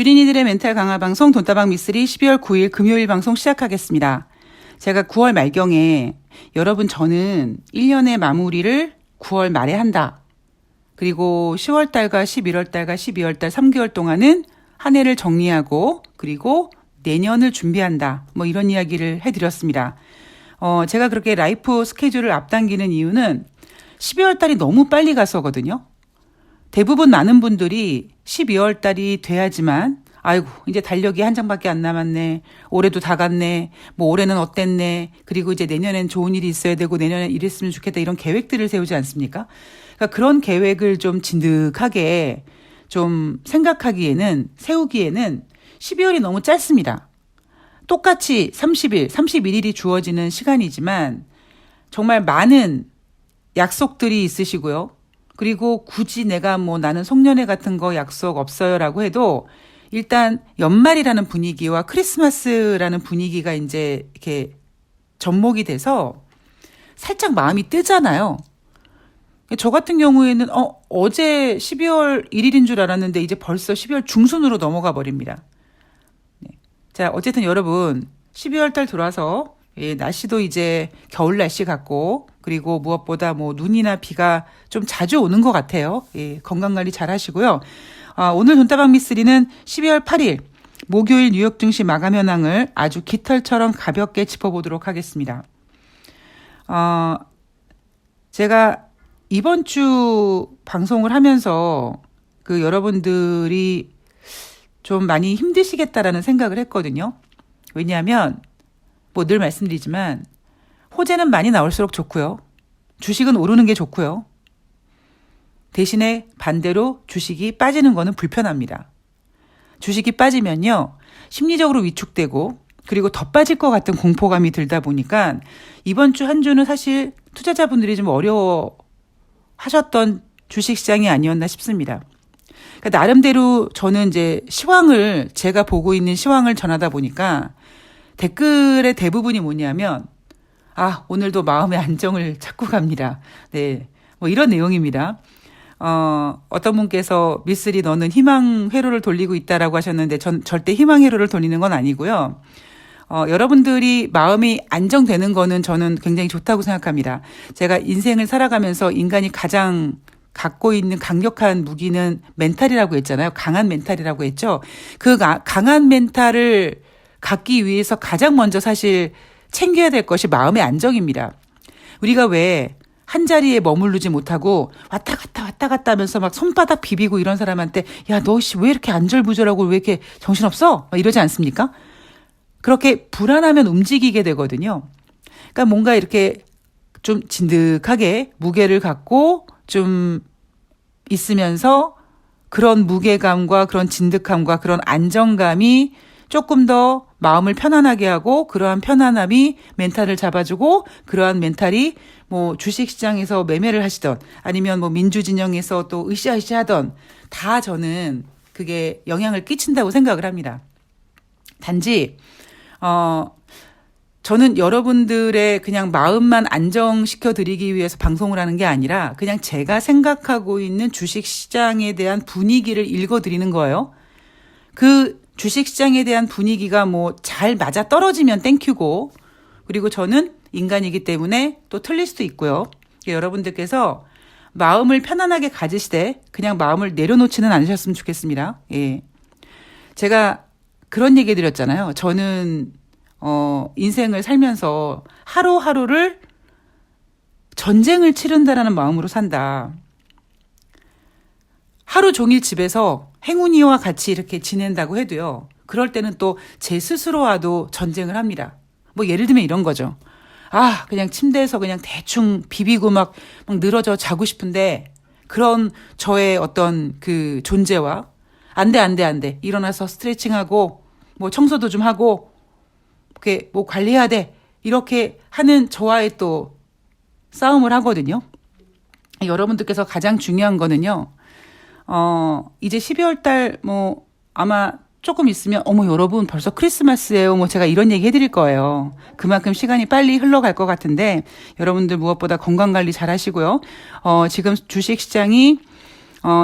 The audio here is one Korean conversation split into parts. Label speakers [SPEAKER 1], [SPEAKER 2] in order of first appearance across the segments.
[SPEAKER 1] 주린이들의 멘탈 강화 방송 돈다방 미쓰리 12월 9일 금요일 방송 시작하겠습니다. 제가 9월 말경에 여러분 저는 1년의 마무리를 9월 말에 한다. 그리고 10월달과 11월달과 12월달 3개월 동안은 한 해를 정리하고 그리고 내년을 준비한다. 뭐 이런 이야기를 해드렸습니다. 제가 그렇게 라이프 스케줄을 앞당기는 이유는 12월달이 너무 빨리 가서거든요. 대부분 많은 분들이 12월 달이 돼야지만 아이고 이제 달력이 한 장밖에 안 남았네. 올해도 다 갔네. 뭐 올해는 어땠네. 그리고 이제 내년엔 좋은 일이 있어야 되고 내년엔 이랬으면 좋겠다. 이런 계획들을 세우지 않습니까? 그러니까 그런 계획을 좀 진득하게 좀 세우기에는 12월이 너무 짧습니다. 똑같이 30일, 31일이 주어지는 시간이지만 정말 많은 약속들이 있으시고요. 그리고 굳이 내가 나는 송년회 같은 거 약속 없어요라고 해도 일단 연말이라는 분위기와 크리스마스라는 분위기가 이제 이렇게 접목이 돼서 살짝 마음이 뜨잖아요. 저 같은 경우에는 어제 12월 1일인 줄 알았는데 이제 벌써 12월 중순으로 넘어가 버립니다. 네. 자, 어쨌든 여러분 12월 달 들어와서 날씨도 이제 겨울 날씨 같고 그리고 무엇보다 눈이나 비가 좀 자주 오는 것 같아요. 건강관리 잘 하시고요. 오늘 돈다방 미쓰리는 12월 8일 목요일 뉴욕 증시 마감 현황을 아주 깃털처럼 가볍게 짚어보도록 하겠습니다. 제가 이번 주 방송을 하면서 여러분들이 좀 많이 힘드시겠다라는 생각을 했거든요. 왜냐하면 늘 말씀드리지만 호재는 많이 나올수록 좋고요. 주식은 오르는 게 좋고요. 대신에 반대로 주식이 빠지는 거는 불편합니다. 주식이 빠지면요. 심리적으로 위축되고 그리고 더 빠질 것 같은 공포감이 들다 보니까 이번 주 한 주는 사실 투자자분들이 좀 어려워하셨던 주식시장이 아니었나 싶습니다. 그러니까 나름대로 저는 이제 제가 보고 있는 시황을 전하다 보니까 댓글의 대부분이 뭐냐면 오늘도 마음의 안정을 찾고 갑니다. 네. 이런 내용입니다. 어떤 분께서 미쓰리 너는 희망 회로를 돌리고 있다라고 하셨는데 전 절대 희망 회로를 돌리는 건 아니고요. 여러분들이 마음이 안정되는 거는 저는 굉장히 좋다고 생각합니다. 제가 인생을 살아가면서 인간이 가장 갖고 있는 강력한 무기는 멘탈이라고 했잖아요. 강한 멘탈이라고 했죠. 그 강한 멘탈을 갖기 위해서 가장 먼저 사실 챙겨야 될 것이 마음의 안정입니다. 우리가 왜 한 자리에 머무르지 못하고 왔다 갔다 하면서 막 손바닥 비비고 이런 사람한테 야, 너 왜 이렇게 안절부절하고 왜 이렇게 정신없어? 이러지 않습니까? 그렇게 불안하면 움직이게 되거든요. 그러니까 뭔가 이렇게 좀 진득하게 무게를 갖고 좀 있으면서 그런 무게감과 그런 진득함과 그런 안정감이 조금 더 마음을 편안하게 하고 그러한 편안함이 멘탈을 잡아주고 그러한 멘탈이 주식시장에서 매매를 하시던 아니면 민주진영에서 또 으쌰으쌰 하던 다 저는 그게 영향을 끼친다고 생각을 합니다. 단지 저는 여러분들의 그냥 마음만 안정시켜 드리기 위해서 방송을 하는 게 아니라 그냥 제가 생각하고 있는 주식시장에 대한 분위기를 읽어 드리는 거예요. 그 주식시장에 대한 분위기가 잘 맞아 떨어지면 땡큐고 그리고 저는 인간이기 때문에 또 틀릴 수도 있고요. 여러분들께서 마음을 편안하게 가지시되 그냥 마음을 내려놓지는 않으셨으면 좋겠습니다. 예. 제가 그런 얘기 드렸잖아요. 저는 인생을 살면서 하루하루를 전쟁을 치른다라는 마음으로 산다. 하루 종일 집에서 행운이와 같이 이렇게 지낸다고 해도요. 그럴 때는 또 제 스스로와도 전쟁을 합니다. 예를 들면 이런 거죠. 그냥 침대에서 그냥 대충 비비고 막 늘어져 자고 싶은데 그런 저의 어떤 그 존재와 안 돼. 일어나서 스트레칭하고 청소도 좀 하고 이렇게 관리해야 돼. 이렇게 하는 저와의 또 싸움을 하거든요. 여러분들께서 가장 중요한 거는요. 이제 12월 달 아마 조금 있으면 여러분 벌써 크리스마스예요. 제가 이런 얘기 해드릴 거예요. 그만큼 시간이 빨리 흘러갈 것 같은데 여러분들 무엇보다 건강관리 잘 하시고요. 지금 주식시장이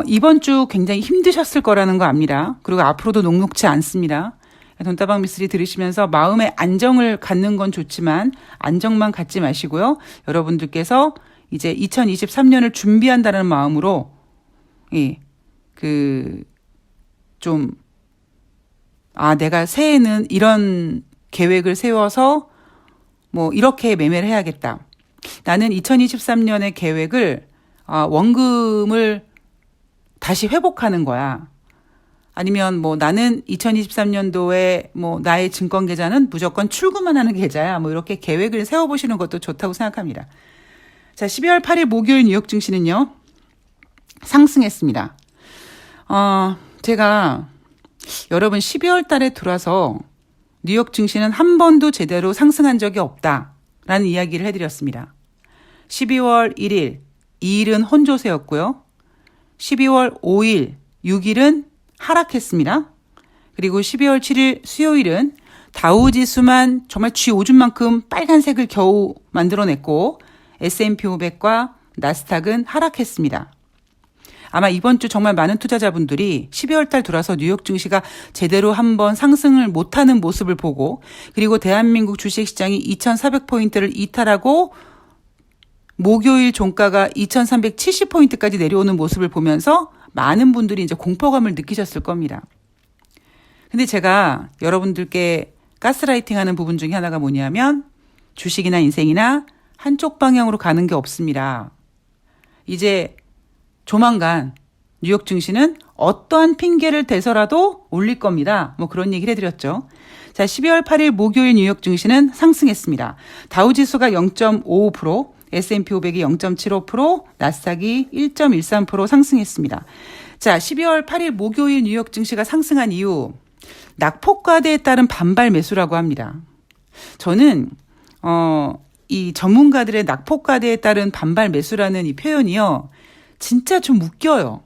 [SPEAKER 1] 이번 주 굉장히 힘드셨을 거라는 거 압니다. 그리고 앞으로도 녹록지 않습니다. 돈다방 미스리 들으시면서 마음의 안정을 갖는 건 좋지만 안정만 갖지 마시고요. 여러분들께서 이제 2023년을 준비한다는 마음으로 내가 새해에는 이런 계획을 세워서 뭐 이렇게 매매를 해야겠다. 나는 2023년의 계획을 원금을 다시 회복하는 거야. 아니면 뭐 나는 2023년도에 뭐 나의 증권 계좌는 무조건 출금만 하는 계좌야. 뭐 이렇게 계획을 세워보시는 것도 좋다고 생각합니다. 자, 12월 8일 목요일 뉴욕 증시는요, 상승했습니다. 제가 여러분 12월 달에 들어와서 뉴욕 증시는 한 번도 제대로 상승한 적이 없다라는 이야기를 해드렸습니다. 12월 1일, 2일은 혼조세였고요. 12월 5일, 6일은 하락했습니다. 그리고 12월 7일 수요일은 다우지수만 정말 쥐오줌만큼 빨간색을 겨우 만들어냈고 S&P 500과 나스닥은 하락했습니다. 아마 이번 주 정말 많은 투자자분들이 12월 달 들어와서 뉴욕 증시가 제대로 한번 상승을 못하는 모습을 보고, 그리고 대한민국 주식시장이 2,400포인트를 이탈하고 목요일 종가가 2,370포인트까지 내려오는 모습을 보면서 많은 분들이 이제 공포감을 느끼셨을 겁니다. 근데 제가 여러분들께 가스라이팅 하는 부분 중에 하나가 뭐냐면 주식이나 인생이나 한쪽 방향으로 가는 게 없습니다. 이제 조만간 뉴욕 증시는 어떠한 핑계를 대서라도 올릴 겁니다. 뭐 그런 얘기를 해드렸죠. 자, 12월 8일 목요일 뉴욕 증시는 상승했습니다. 다우지수가 0.55%, S&P 500이 0.75%, 나스닥이 1.13% 상승했습니다. 자, 12월 8일 목요일 뉴욕 증시가 상승한 이유, 낙폭과대에 따른 반발 매수라고 합니다. 저는 이 전문가들의 낙폭과대에 따른 반발 매수라는 이 표현이요, 진짜 좀 웃겨요.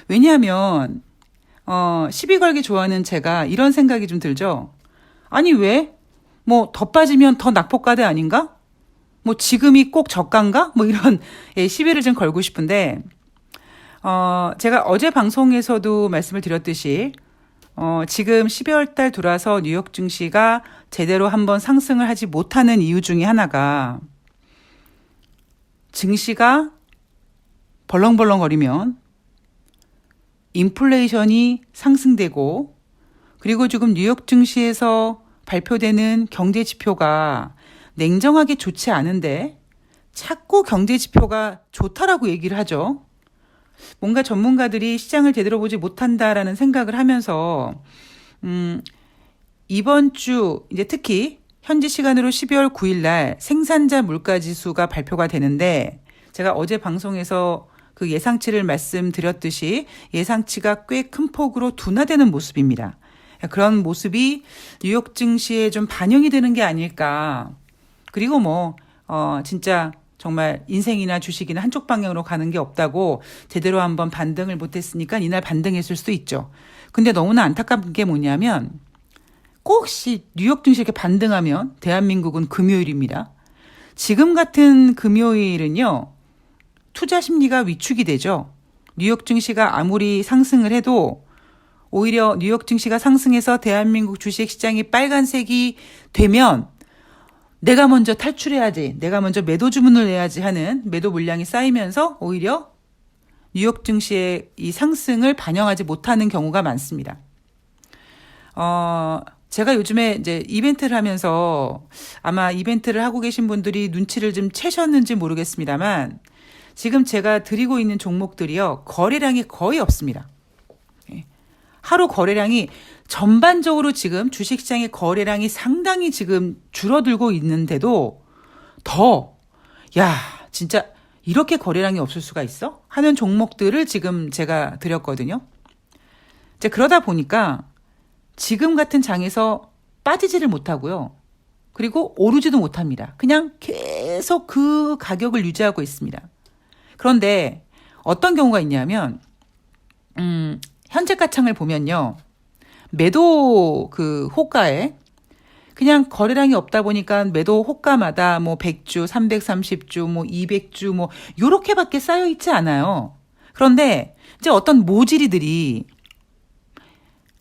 [SPEAKER 1] 왜냐하면 시비 걸기 좋아하는 제가 이런 생각이 좀 들죠. 아니 왜? 뭐 더 빠지면 더 낙폭과대 아닌가? 뭐 지금이 꼭 저가인가? 뭐 이런 시비를 좀 걸고 싶은데, 제가 어제 방송에서도 말씀을 드렸듯이 지금 12월 달 들어와서 뉴욕 증시가 제대로 한번 상승을 하지 못하는 이유 중에 하나가, 증시가 벌렁벌렁거리면 인플레이션이 상승되고, 그리고 지금 뉴욕 증시에서 발표되는 경제 지표가 냉정하게 좋지 않은데 자꾸 경제 지표가 좋다라고 얘기를 하죠. 뭔가 전문가들이 시장을 제대로 보지 못한다라는 생각을 하면서 이번 주 이제 특히 현지 시간으로 12월 9일 날 생산자 물가 지수가 발표가 되는데, 제가 어제 방송에서 그 예상치를 말씀드렸듯이 예상치가 꽤 큰 폭으로 둔화되는 모습입니다. 그런 모습이 뉴욕 증시에 좀 반영이 되는 게 아닐까. 그리고 진짜 정말 인생이나 주식이나 한쪽 방향으로 가는 게 없다고 제대로 한번 반등을 못했으니까 이날 반등했을 수도 있죠. 근데 너무나 안타까운 게 뭐냐면, 꼭 뉴욕 증시 이렇게 반등하면 대한민국은 금요일입니다. 지금 같은 금요일은요, 투자 심리가 위축이 되죠. 뉴욕 증시가 아무리 상승을 해도 오히려 뉴욕 증시가 상승해서 대한민국 주식시장이 빨간색이 되면 내가 먼저 탈출해야지, 내가 먼저 매도 주문을 내야지 하는 매도 물량이 쌓이면서 오히려 뉴욕 증시의 이 상승을 반영하지 못하는 경우가 많습니다. 제가 요즘에 이제 이벤트를 하면서 아마 이벤트를 하고 계신 분들이 눈치를 좀 채셨는지 모르겠습니다만, 지금 제가 드리고 있는 종목들이요, 거래량이 거의 없습니다. 하루 거래량이 전반적으로 지금 주식시장의 거래량이 상당히 지금 줄어들고 있는데도 진짜 이렇게 거래량이 없을 수가 있어? 하는 종목들을 지금 제가 드렸거든요. 이제 그러다 보니까 지금 같은 장에서 빠지지를 못하고요. 그리고 오르지도 못합니다. 그냥 계속 그 가격을 유지하고 있습니다. 그런데 어떤 경우가 있냐면, 현재 가창을 보면요, 매도 그 호가에 그냥 거래량이 없다 보니까 매도 호가마다 뭐 100주, 330주, 뭐 200주, 뭐 요렇게밖에 쌓여 있지 않아요. 그런데 이제 어떤 모질이들이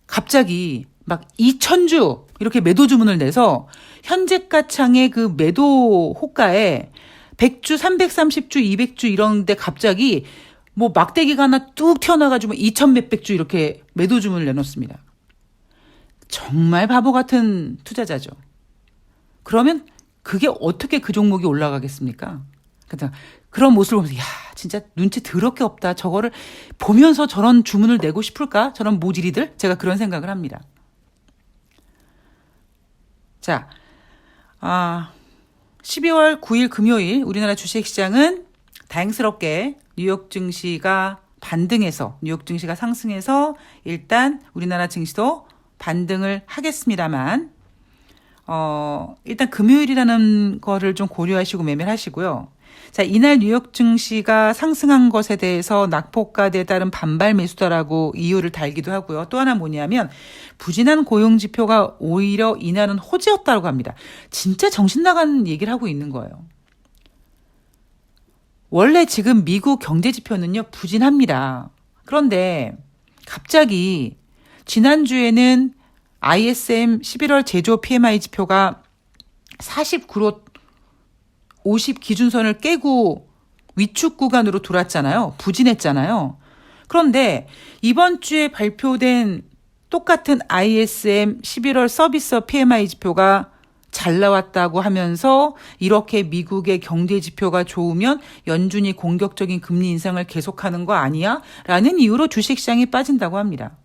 [SPEAKER 1] 갑자기 막 2,000주 이렇게 매도 주문을 내서 현재가창의 그 매도 호가에 100주, 330주, 200주 이런데 갑자기 뭐 막대기가 하나 뚝 튀어나와가지고 2,000 몇백 주 이렇게 매도 주문을 내놓습니다. 정말 바보 같은 투자자죠. 그러면 그게 어떻게 그 종목이 올라가겠습니까? 그런 모습을 보면서 야 진짜 눈치 더럽게 없다. 저거를 보면서 저런 주문을 내고 싶을까? 저런 모질이들? 제가 그런 생각을 합니다. 자, 12월 9일 금요일 우리나라 주식시장은 다행스럽게 뉴욕 증시가 반등해서 뉴욕 증시가 상승해서 일단 우리나라 증시도 반등을 하겠습니다만 일단 금요일이라는 거를 좀 고려하시고 매매를 하시고요. 자, 이날 뉴욕 증시가 상승한 것에 대해서 낙폭과대에 따른 반발 매수다라고 이유를 달기도 하고요. 또 하나 뭐냐면 부진한 고용 지표가 오히려 이날은 호재였다고 합니다. 진짜 정신 나간 얘기를 하고 있는 거예요. 원래 지금 미국 경제 지표는요, 부진합니다. 그런데 갑자기 지난주에는 ISM 11월 제조 PMI 지표가 49로 50 기준선을 깨고 위축 구간으로 돌았잖아요. 부진했잖아요. 그런데 이번 주에 발표된 똑같은 ISM 11월 서비스 PMI 지표가 잘 나왔다고 하면서 이렇게 미국의 경제 지표가 좋으면 연준이 공격적인 금리 인상을 계속하는 거 아니야? 라는 이유로 주식시장이 빠진다고 합니다.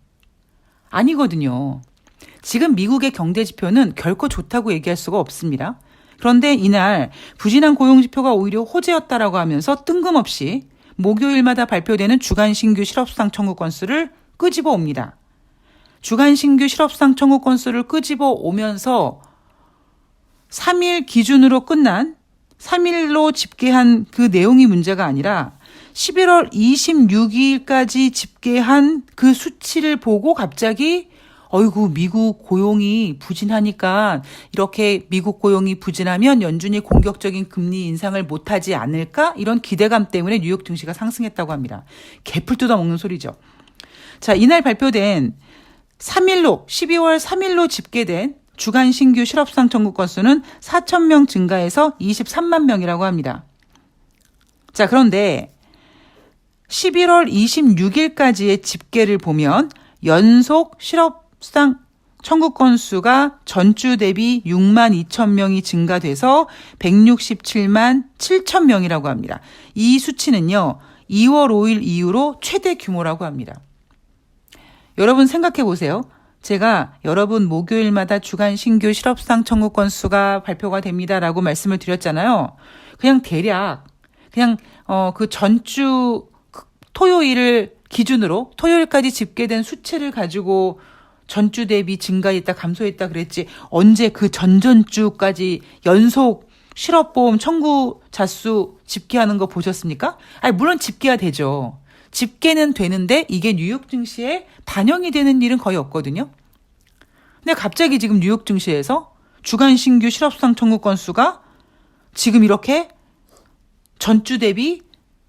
[SPEAKER 1] 아니거든요. 지금 미국의 경제 지표는 결코 좋다고 얘기할 수가 없습니다. 그런데 이날 부진한 고용지표가 오히려 호재였다라고 하면서 뜬금없이 목요일마다 발표되는 주간 신규 실업수당 청구 건수를 끄집어 옵니다. 주간 신규 실업수당 청구 건수를 끄집어 오면서 3일 기준으로 끝난 3일로 집계한 그 내용이 문제가 아니라 11월 26일까지 집계한 그 수치를 보고 갑자기 어이구 미국 고용이 부진하니까 이렇게 미국 고용이 부진하면 연준이 공격적인 금리 인상을 못하지 않을까? 이런 기대감 때문에 뉴욕 증시가 상승했다고 합니다. 개풀 뜯어먹는 소리죠. 자, 이날 발표된 3일로 12월 3일로 집계된 주간 신규 실업수당 청구 건수는 4,000명 증가해서 23만 명이라고 합니다. 자, 그런데 11월 26일까지의 집계를 보면 연속 실업수당 청구 건수가 전주 대비 6만 2천 명이 증가돼서 167만 7천 명이라고 합니다. 이 수치는요, 2월 5일 이후로 최대 규모라고 합니다. 여러분 생각해 보세요. 제가 여러분 목요일마다 주간 신규 실업수당 청구 건수가 발표가 됩니다라고 말씀을 드렸잖아요. 그냥 대략 그 전주 토요일을 기준으로 토요일까지 집계된 수치를 가지고 전주 대비 증가했다 감소했다 그랬지 언제 그 전전주까지 연속 실업보험 청구 자수 집계하는 거 보셨습니까? 아니 물론 집계가 되죠. 집계는 되는데 이게 뉴욕 증시에 반영이 되는 일은 거의 없거든요. 근데 갑자기 지금 뉴욕 증시에서 주간 신규 실업수당 청구 건수가 지금 이렇게 전주 대비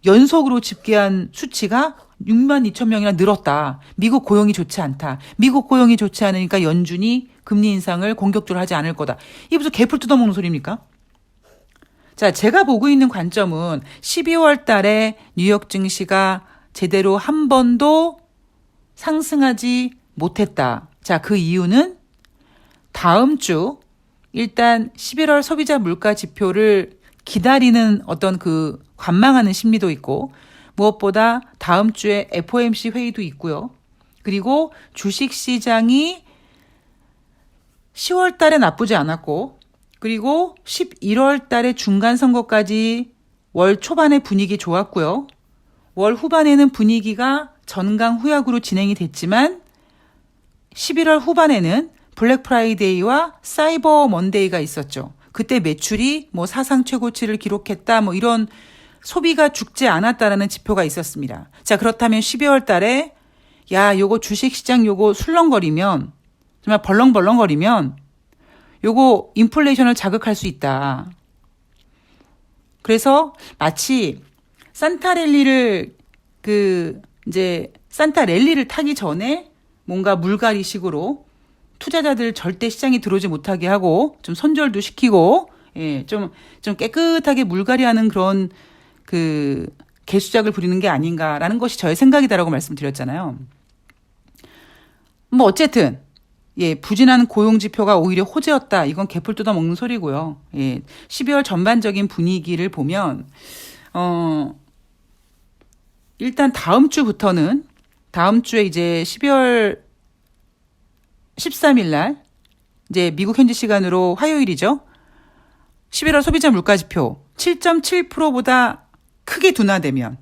[SPEAKER 1] 연속으로 집계한 수치가 6만 2천 명이나 늘었다. 미국 고용이 좋지 않다. 미국 고용이 좋지 않으니까 연준이 금리 인상을 공격적으로 하지 않을 거다. 이게 무슨 개풀 뜯어먹는 소리입니까? 자, 제가 보고 있는 관점은 12월 달에 뉴욕 증시가 제대로 한 번도 상승하지 못했다. 자, 그 이유는 다음 주 일단 11월 소비자 물가 지표를 기다리는 어떤 그 관망하는 심리도 있고 무엇보다 다음 주에 FOMC 회의도 있고요. 그리고 주식시장이 10월 달에 나쁘지 않았고 그리고 11월 달에 중간선거까지 월 초반에 분위기 좋았고요. 월 후반에는 분위기가 전강 후약으로 진행이 됐지만 11월 후반에는 블랙 프라이데이와 사이버 먼데이가 있었죠. 그때 매출이 뭐 사상 최고치를 기록했다 뭐 이런 소비가 죽지 않았다라는 지표가 있었습니다. 자, 그렇다면 12월 달에 요거 주식시장 요거 술렁거리면 정말 벌렁벌렁거리면 요거 인플레이션을 자극할 수 있다. 그래서 마치 산타랠리를 이제 산타 랠리를 타기 전에 뭔가 물갈이식으로 투자자들 절대 시장에 들어오지 못하게 하고 좀 손절도 시키고 예, 좀 깨끗하게 물갈이하는 그런 개수작을 부리는 게 아닌가라는 것이 저의 생각이다라고 말씀드렸잖아요. 뭐 어쨌든 예, 부진한 고용 지표가 오히려 호재였다. 이건 개풀 뜯어먹는 소리고요. 예, 12월 전반적인 분위기를 보면 일단 다음 주에 이제 12월 13일 날 이제 미국 현지 시간으로 화요일이죠. 11월 소비자 물가 지표 7.7%보다 크게 둔화되면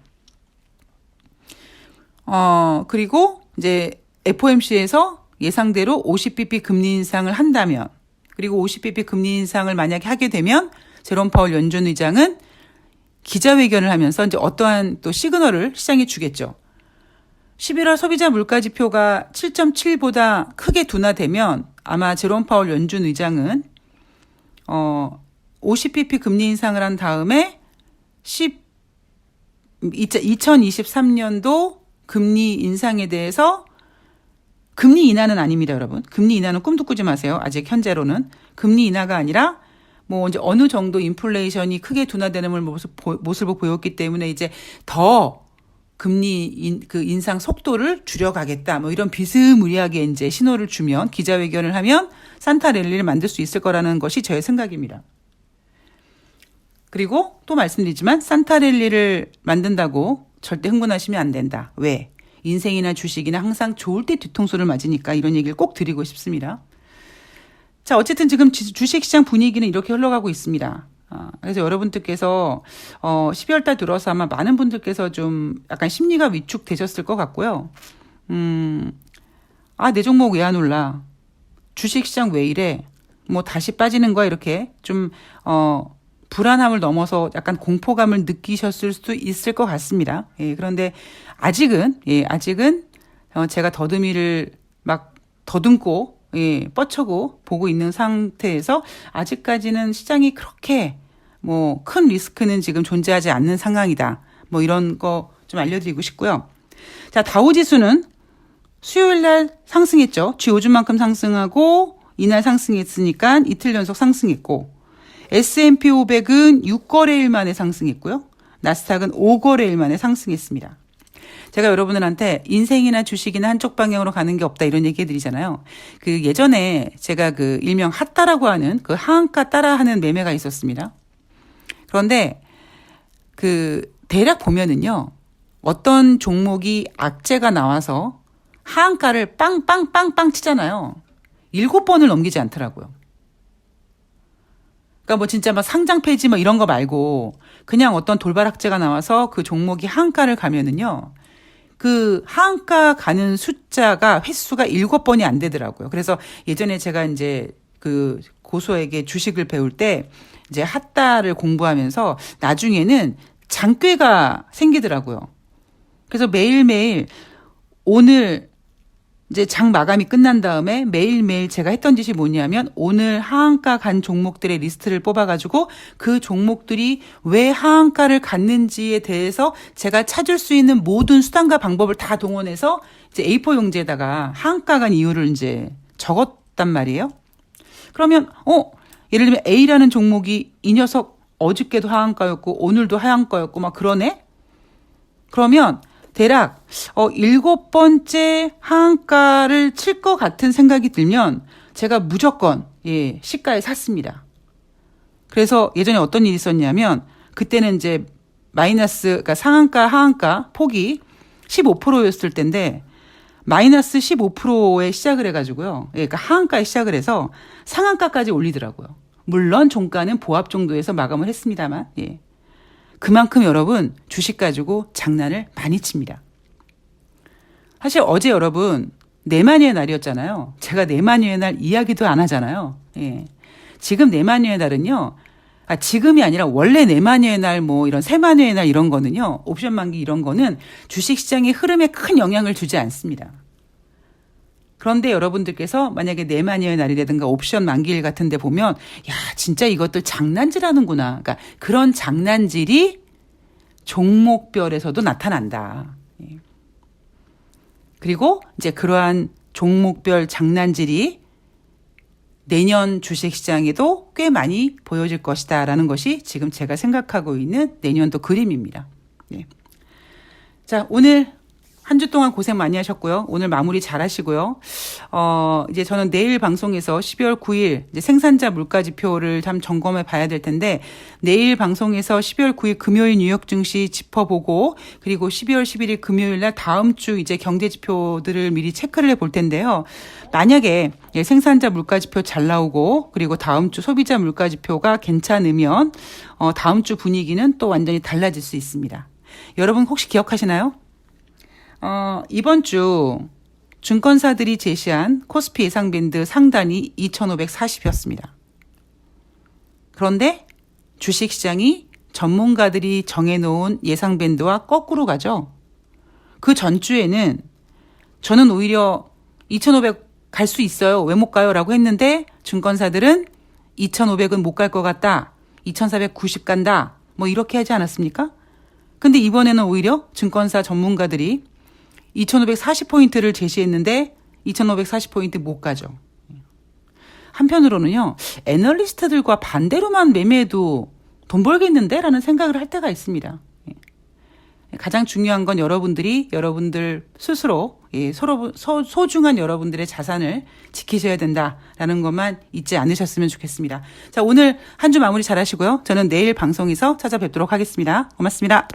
[SPEAKER 1] 그리고 이제 FOMC에서 예상대로 50bp 금리 인상을 한다면 그리고 50bp 금리 인상을 만약에 하게 되면 제롬 파월 연준 의장은 기자회견을 하면서 이제 어떠한 또 시그널을 시장에 주겠죠. 11월 소비자 물가 지표가 7.7보다 크게 둔화되면 아마 제롬 파월 연준 의장은 50bp 금리 인상을 한 다음에 2023년도 금리 인상에 대해서 금리 인하는 아닙니다, 여러분. 금리 인하는 꿈도 꾸지 마세요. 아직 현재로는 금리 인하가 아니라 뭐 이제 어느 정도 인플레이션이 크게 둔화되는 모습을 보였기 때문에 이제 더 금리 인상 속도를 줄여가겠다. 뭐 이런 비스무리하게 이제 신호를 주면 기자회견을 하면 산타 랠리를 만들 수 있을 거라는 것이 저의 생각입니다. 그리고 또 말씀드리지만 산타 랠리를 만든다고 절대 흥분하시면 안 된다. 왜? 인생이나 주식이나 항상 좋을 때 뒤통수를 맞으니까 이런 얘기를 꼭 드리고 싶습니다. 자, 어쨌든 지금 주식시장 분위기는 이렇게 흘러가고 있습니다. 그래서 여러분들께서 12월 달 들어서 아마 많은 분들께서 좀 약간 심리가 위축되셨을 것 같고요. 내 종목 왜 안 올라? 주식시장 왜 이래? 뭐 다시 빠지는 거야? 이렇게 좀 불안함을 넘어서 약간 공포감을 느끼셨을 수도 있을 것 같습니다. 예, 그런데 아직은 제가 더듬이를 막 더듬고 뻗쳐고 보고 있는 상태에서 아직까지는 시장이 그렇게 뭐 큰 리스크는 지금 존재하지 않는 상황이다. 뭐 이런 거 좀 알려드리고 싶고요. 자, 다우지수는 수요일 날 상승했죠. 쥐5주만큼 상승하고 이날 상승했으니까 이틀 연속 상승했고 S&P 500은 6거래일 만에 상승했고요. 나스닥은 5거래일 만에 상승했습니다. 제가 여러분들한테 인생이나 주식이나 한쪽 방향으로 가는 게 없다 이런 얘기 해드리잖아요. 예전에 제가 일명 핫따라고 하는 하한가 따라하는 매매가 있었습니다. 그런데 대략 보면은요. 어떤 종목이 악재가 나와서 하한가를 빵빵빵빵 치잖아요. 7번을 넘기지 않더라고요. 그러니까 뭐 진짜 막 상장 폐지 뭐 이런 거 말고 그냥 어떤 돌발 악재가 나와서 그 종목이 하한가를 가면은요. 하한가 가는 숫자가 횟수가 7번이 안 되더라고요. 그래서 예전에 제가 이제 고소에게 주식을 배울 때 이제 핫다를 공부하면서 나중에는 장꾀가 생기더라고요. 그래서 매일매일 오늘 이제 장 마감이 끝난 다음에 매일매일 제가 했던 짓이 뭐냐면 오늘 하한가 간 종목들의 리스트를 뽑아가지고 그 종목들이 왜 하한가를 갔는지에 대해서 제가 찾을 수 있는 모든 수단과 방법을 다 동원해서 이제 A4 용지에다가 하한가 간 이유를 이제 적었단 말이에요. 그러면 예를 들면 A라는 종목이 이 녀석 어저께도 하한가였고 오늘도 하한가였고 막 그러네? 그러면 대략 7번째 하한가를 칠 것 같은 생각이 들면 제가 무조건 시가에 샀습니다. 그래서 예전에 어떤 일이 있었냐면 그때는 이제 그러니까 상한가 하한가 폭이 15%였을 때인데 마이너스 15%에 시작을 해가지고요. 그러니까 하한가에 시작을 해서 상한가까지 올리더라고요. 물론 종가는 보합 정도에서 마감을 했습니다만 그만큼 여러분 주식 가지고 장난을 많이 칩니다. 사실 어제 여러분 내만이의 날이었잖아요. 제가 내만이의 날 이야기도 안 하잖아요. 지금 내만이의 날은요. 지금이 아니라 원래 내만이의 날 뭐 이런 세만이의 날 이런 거는요. 옵션 만기 이런 거는 주식시장의 흐름에 큰 영향을 주지 않습니다. 그런데 여러분들께서 만약에 내만이의 날이라든가 옵션 만기일 같은 데 보면 야 진짜 이것들 장난질하는구나. 그러니까 그런 장난질이 종목별에서도 나타난다. 그리고 이제 그러한 종목별 장난질이 내년 주식시장에도 꽤 많이 보여질 것이다라는 것이 지금 제가 생각하고 있는 내년도 그림입니다. 네. 자, 오늘 한 주 동안 고생 많이 하셨고요. 오늘 마무리 잘 하시고요. 이제 저는 내일 방송에서 12월 9일 이제 생산자 물가 지표를 참 점검해 봐야 될 텐데, 내일 방송에서 12월 9일 금요일 뉴욕 증시 짚어보고, 그리고 12월 11일 금요일 날 다음 주 이제 경제 지표들을 미리 체크를 해볼 텐데요. 만약에 생산자 물가 지표 잘 나오고, 그리고 다음 주 소비자 물가 지표가 괜찮으면, 다음 주 분위기는 또 완전히 달라질 수 있습니다. 여러분 혹시 기억하시나요? 이번 주 증권사들이 제시한 코스피 예상 밴드 상단이 2,540이었습니다. 그런데 주식시장이 전문가들이 정해놓은 예상 밴드와 거꾸로 가죠. 그 전주에는 저는 오히려 2,500 갈 수 있어요. 왜 못 가요? 라고 했는데 증권사들은 2,500은 못 갈 것 같다. 2,490 간다. 뭐 이렇게 하지 않았습니까? 근데 이번에는 오히려 증권사 전문가들이 2,540포인트를 제시했는데 2,540포인트 못 가죠. 한편으로는요, 애널리스트들과 반대로만 매매해도 돈 벌겠는데? 라는 생각을 할 때가 있습니다. 가장 중요한 건 여러분들 스스로 서로 소중한 여러분들의 자산을 지키셔야 된다라는 것만 잊지 않으셨으면 좋겠습니다. 자, 오늘 한 주 마무리 잘 하시고요. 저는 내일 방송에서 찾아뵙도록 하겠습니다. 고맙습니다.